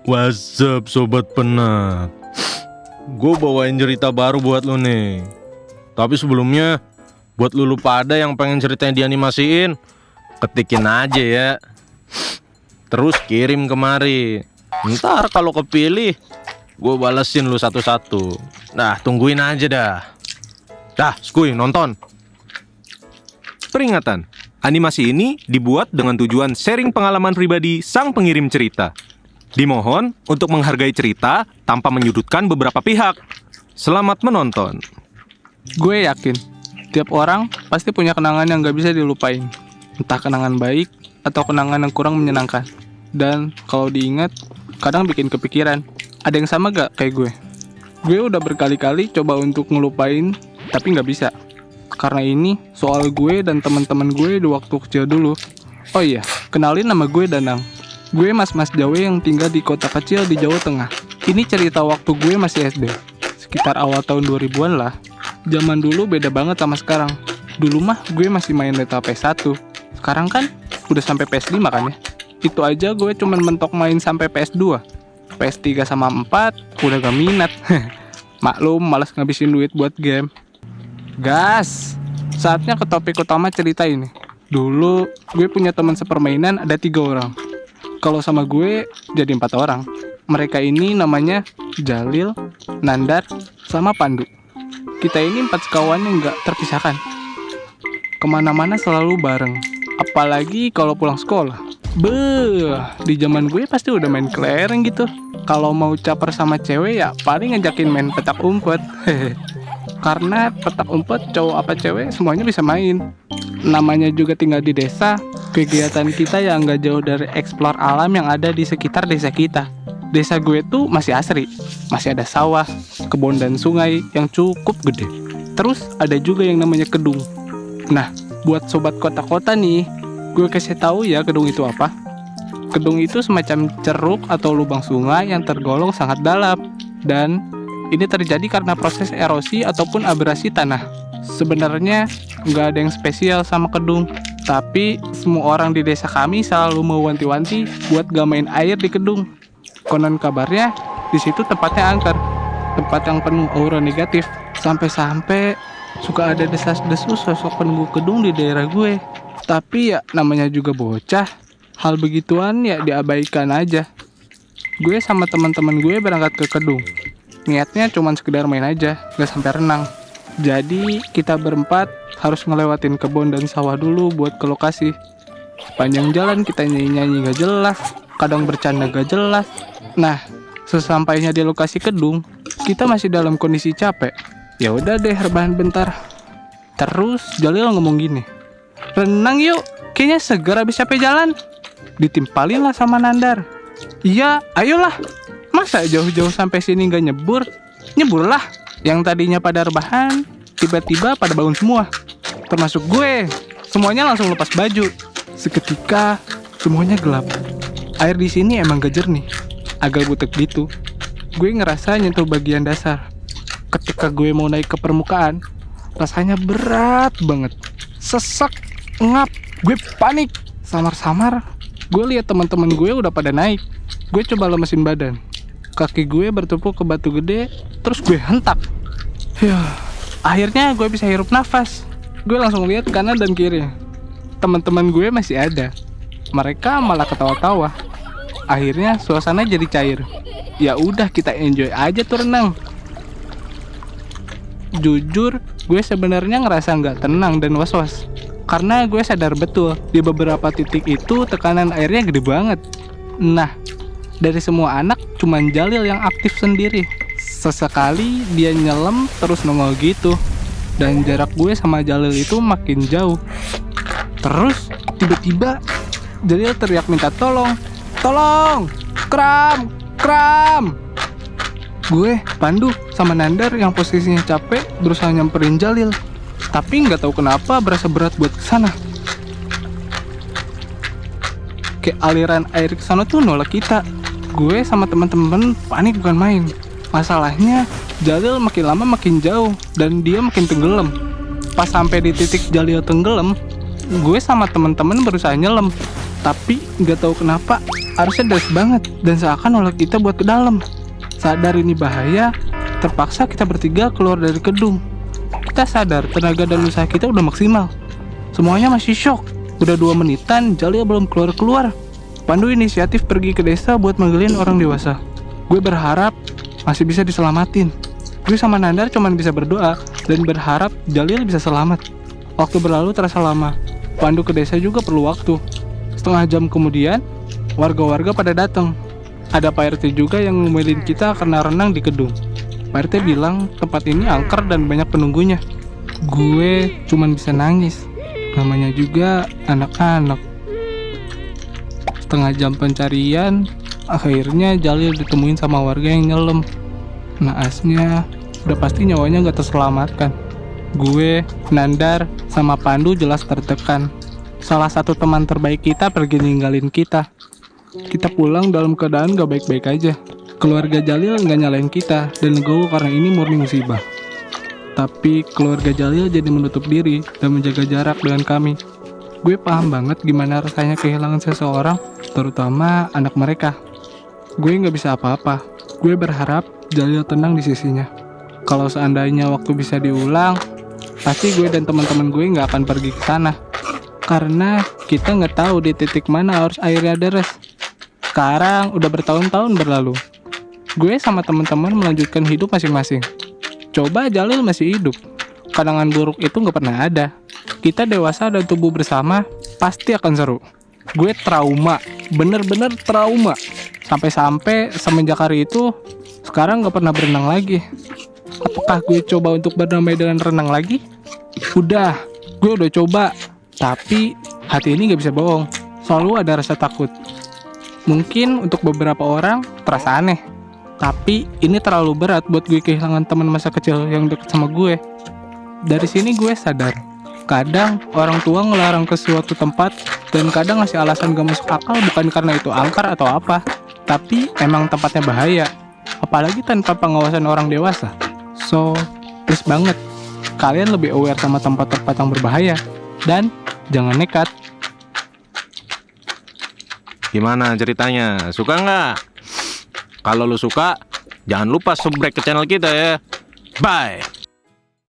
What's up Sobat Penat? Gue bawain cerita baru buat lu nih. Tapi sebelumnya, buat lu pada yang pengen ceritanya dianimasiin, ketikin aja ya. Terus kirim kemari. Ntar kalau kepilih, gue balesin lu satu-satu. Nah, tungguin aja dah. Dah, skuy, nonton. Peringatan, animasi ini dibuat dengan tujuan sharing pengalaman pribadi sang pengirim cerita. Dimohon untuk menghargai cerita tanpa menyudutkan beberapa pihak. Selamat menonton. Gue yakin, tiap orang pasti punya kenangan yang gak bisa dilupain. Entah kenangan baik atau kenangan yang kurang menyenangkan. Dan kalau diingat, kadang bikin kepikiran. Ada yang sama gak kayak gue? Gue udah berkali-kali coba untuk ngelupain, tapi gak bisa. Karena ini soal gue dan teman-teman gue di waktu kecil dulu. Oh iya, kenalin nama gue Danang. Gue mas-mas Jawa yang tinggal di kota kecil di Jawa Tengah. Ini cerita waktu gue masih SD. Sekitar awal tahun 2000-an lah. Zaman dulu beda banget sama sekarang. Dulu mah gue masih main Dota PS1. Sekarang kan udah sampai PS5 kan ya. Itu aja gue cuman mentok main sampai PS2. PS3 sama 4 udah gak minat. Maklum malas ngabisin duit buat game. Gas, saatnya ke topik utama cerita ini. Dulu gue punya teman sepermainan ada 3 orang. Kalau sama gue jadi 4 orang. Mereka ini namanya Jalil, Nandar, sama Pandu. Kita ini 4 sekawan yang gak terpisahkan. Kemana-mana selalu bareng. Apalagi kalau pulang sekolah. Di zaman gue pasti udah main kelereng gitu. Kalau mau caper sama cewek ya paling ngajakin main petak umpet. Karena petak umpet cowok apa cewek semuanya bisa main. Namanya juga tinggal di desa. Kegiatan kita yang gak jauh dari eksplor alam yang ada di sekitar desa kita. Desa gue tuh masih asri. Masih ada sawah, kebun dan sungai yang cukup gede. Terus ada juga yang namanya kedung. Nah, buat sobat kota-kota nih, gue kasih tahu ya kedung itu apa. Kedung itu semacam ceruk atau lubang sungai yang tergolong sangat dalam. Dan ini terjadi karena proses erosi ataupun abrasi tanah. Sebenarnya nggak ada yang spesial sama kedung. Tapi semua orang di desa kami selalu mewanti-wanti buat gak main air di kedung. Konon kabarnya di situ tempatnya angker. Tempat yang penuh aura negatif. Sampai-sampai suka ada desas-desus sosok penunggu kedung di daerah gue. Tapi ya namanya juga bocah. Hal begituan ya diabaikan aja. Gue sama teman-teman gue berangkat ke kedung. Niatnya cuma sekedar main aja, gak sampai renang. Jadi kita berempat harus ngelewatin kebun dan sawah dulu buat ke lokasi. Sepanjang jalan kita nyanyi-nyanyi gak jelas, kadang bercanda gak jelas. Nah, sesampainya di lokasi kedung, kita masih dalam kondisi capek. Ya udah deh rebahan bentar. Terus Jalil ngomong gini, renang yuk, kayaknya seger abis capek jalan. Ditimpalin lah sama Nandar. Iya, ayolah. Masa jauh-jauh sampai sini gak nyebur? Nyebur lah. Yang tadinya pada rebahan, tiba-tiba pada bangun semua. Termasuk gue. Semuanya langsung lepas baju. Seketika, semuanya gelap. Air di sini emang gak jernih. Agak butek gitu. Gue ngerasa nyentuh bagian dasar. Ketika gue mau naik ke permukaan, rasanya berat banget. Sesak, ngap. Gue panik. Samar-samar, gue lihat teman-teman gue udah pada naik. Gue coba lemesin badan. Kaki gue bertumpuk ke batu gede, terus gue hentak. Akhirnya gue bisa hirup nafas. Gue langsung lihat kanan dan kiri. Teman-teman gue masih ada. Mereka malah ketawa-tawa. Akhirnya suasana jadi cair. Ya udah kita enjoy aja tuh renang. Jujur, gue sebenarnya ngerasa nggak tenang dan was-was. Karena gue sadar betul di beberapa titik itu tekanan airnya gede banget. Nah, dari semua anak, cuman Jalil yang aktif sendiri. Sesekali dia nyelam terus nongol gitu. Dan jarak gue sama Jalil itu makin jauh. Terus tiba-tiba Jalil teriak minta tolong. Tolong! Kram! Kram! Gue, Pandu, sama Nandar yang posisinya capek berusaha nyamperin Jalil. Tapi nggak tahu kenapa berasa berat buat kesana. Kayak aliran air kesana tuh nolak kita. Gue sama teman-teman panik bukan main. Masalahnya Jalil makin lama makin jauh dan dia makin tenggelam. Pas sampai di titik Jalil tenggelam, gue sama teman-teman berusaha nyelam. Tapi nggak tahu kenapa arusnya deras banget dan seakan nolak kita buat ke dalam. Sadar ini bahaya, terpaksa kita bertiga keluar dari gedung. Kita sadar tenaga dan usaha kita udah maksimal. Semuanya masih shock. Udah 2 menitan, Jalil belum keluar-keluar. Pandu inisiatif pergi ke desa buat manggilin orang dewasa. Gue berharap masih bisa diselamatin. Gue sama Nandar cuma bisa berdoa dan berharap Jalil bisa selamat. Waktu berlalu terasa lama. Pandu ke desa juga perlu waktu. Setengah jam kemudian, warga-warga pada datang. Ada Pak RT juga yang ngomelin kita karena renang di gedung. Pak RT bilang tempat ini angker dan banyak penunggunya. Gue cuman bisa nangis. Namanya juga anak-anak. Setengah jam pencarian, akhirnya Jalil ditemuin sama warga yang nyelem. Naasnya, udah pasti nyawanya gak terselamatkan. Gue, Nandar, sama Pandu jelas tertekan. Salah satu teman terbaik kita pergi ninggalin kita. Kita pulang dalam keadaan gak baik-baik aja. Keluarga Jalil gak nyalain kita dan legowo karena ini murni musibah. Tapi keluarga Jalil jadi menutup diri dan menjaga jarak dengan kami. Gue paham banget gimana rasanya kehilangan seseorang, terutama anak mereka. Gue gak bisa apa-apa. Gue berharap Jalil tenang di sisinya. Kalau seandainya waktu bisa diulang, pasti gue dan teman-teman gue gak akan pergi ke sana. Karena kita gak tahu di titik mana arus airnya deres. Sekarang udah bertahun-tahun berlalu. Gue sama teman-teman melanjutkan hidup masing-masing. Coba Jalil masih hidup. Kenangan buruk itu gak pernah ada. Kita dewasa dan tumbuh bersama, pasti akan seru. Gue trauma, bener-bener trauma. Sampai-sampai semenjak hari itu, sekarang gak pernah berenang lagi. Apakah gue coba untuk berdamai dengan renang lagi? Udah, gue udah coba. Tapi hati ini gak bisa bohong. Selalu ada rasa takut. Mungkin untuk beberapa orang terasa aneh, tapi ini terlalu berat buat gue kehilangan teman masa kecil yang deket sama gue. Dari sini gue sadar, kadang orang tua ngelarang ke suatu tempat dan kadang ngasih alasan gak masuk akal bukan karena itu angker atau apa, tapi emang tempatnya bahaya, apalagi tanpa pengawasan orang dewasa. So, please banget, kalian lebih aware sama tempat-tempat yang berbahaya dan jangan nekat. Gimana ceritanya? Suka nggak? Kalau lu suka, jangan lupa subscribe ke channel kita ya. Bye!